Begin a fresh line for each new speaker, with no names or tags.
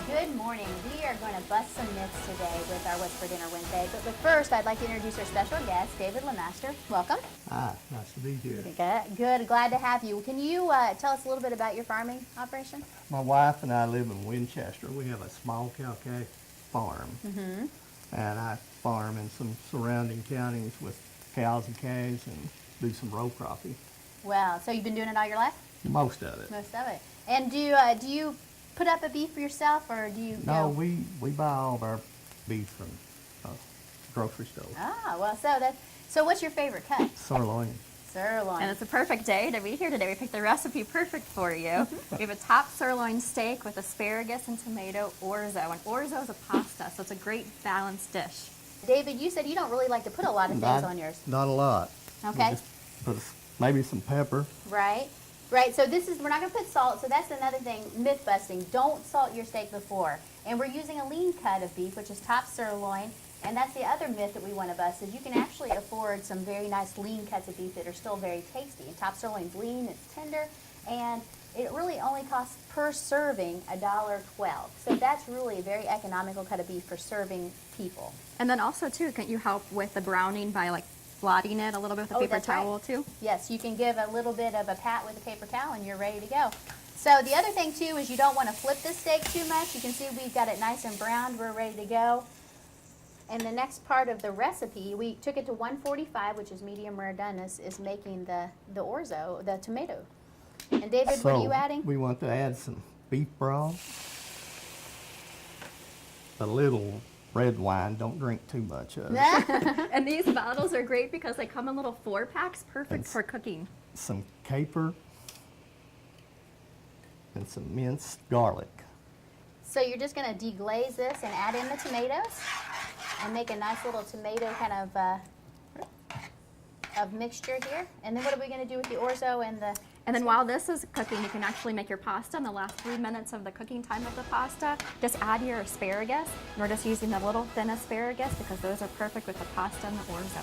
Good morning. We are going to bust some myths today with our What's for Dinner Wednesday. But first, I'd like to introduce our special guest, David LeMaster. Welcome.
Hi, nice to be here.
Good. Glad to have you. Can you tell us a little bit about your farming operation?
My wife and I live in Winchester. We have a small cow-calf farm. And I farm in some surrounding counties with cows and calves and do some row cropping.
Well, so you've been doing it all your life?
Most of it.
Most of it. And do you put up a beef for yourself, or do you?
No, we buy all of our beef from grocery store.
Ah, well, so what's your favorite cut?
Sirloin.
Sirloin.
And it's a perfect day to be here today. We picked the recipe perfect for you. We have a top sirloin steak with asparagus and tomato orzo. And orzo is a pasta, so it's a great balanced dish.
David, you said you don't really like to put a lot of things on yours.
Not a lot.
Okay.
We just put maybe some pepper.
Right. So we're not going to put salt, so that's another thing, myth busting. Don't salt your steak before. And we're using a lean cut of beef, which is top sirloin. And that's the other myth that we want to bust, is you can actually afford some very nice lean cuts of beef that are still very tasty. And top sirloin's lean, it's tender, and it really only costs per serving $1.12. So that's really a very economical cut of beef for serving people.
And then also, too, can you help with the browning by, like, blotting it a little bit with a paper towel,
right.
too?
Yes, you can give a little bit of a pat with a paper towel, and you're ready to go. So the other thing, too, is you don't want to flip the steak too much. You can see we've got it nice and browned. We're ready to go. And the next part of the recipe, we took it to 145, which is medium rare done, is making the orzo, the tomato. And David, what are you adding?
We want to add some beef broth, a little red wine. Don't drink too much of it.
And these bottles are great because they come in little 4-packs, perfect for cooking.
Some caper and some minced garlic.
So you're just going to deglaze this and add in the tomatoes and make a nice little tomato kind of mixture here. And then what are we going to do with the orzo and the...
And then while this is cooking, you can actually make your pasta. In the last 3 minutes of the cooking time of the pasta, just add your asparagus. And we're just using the little thin asparagus because those are perfect with the pasta and the orzo.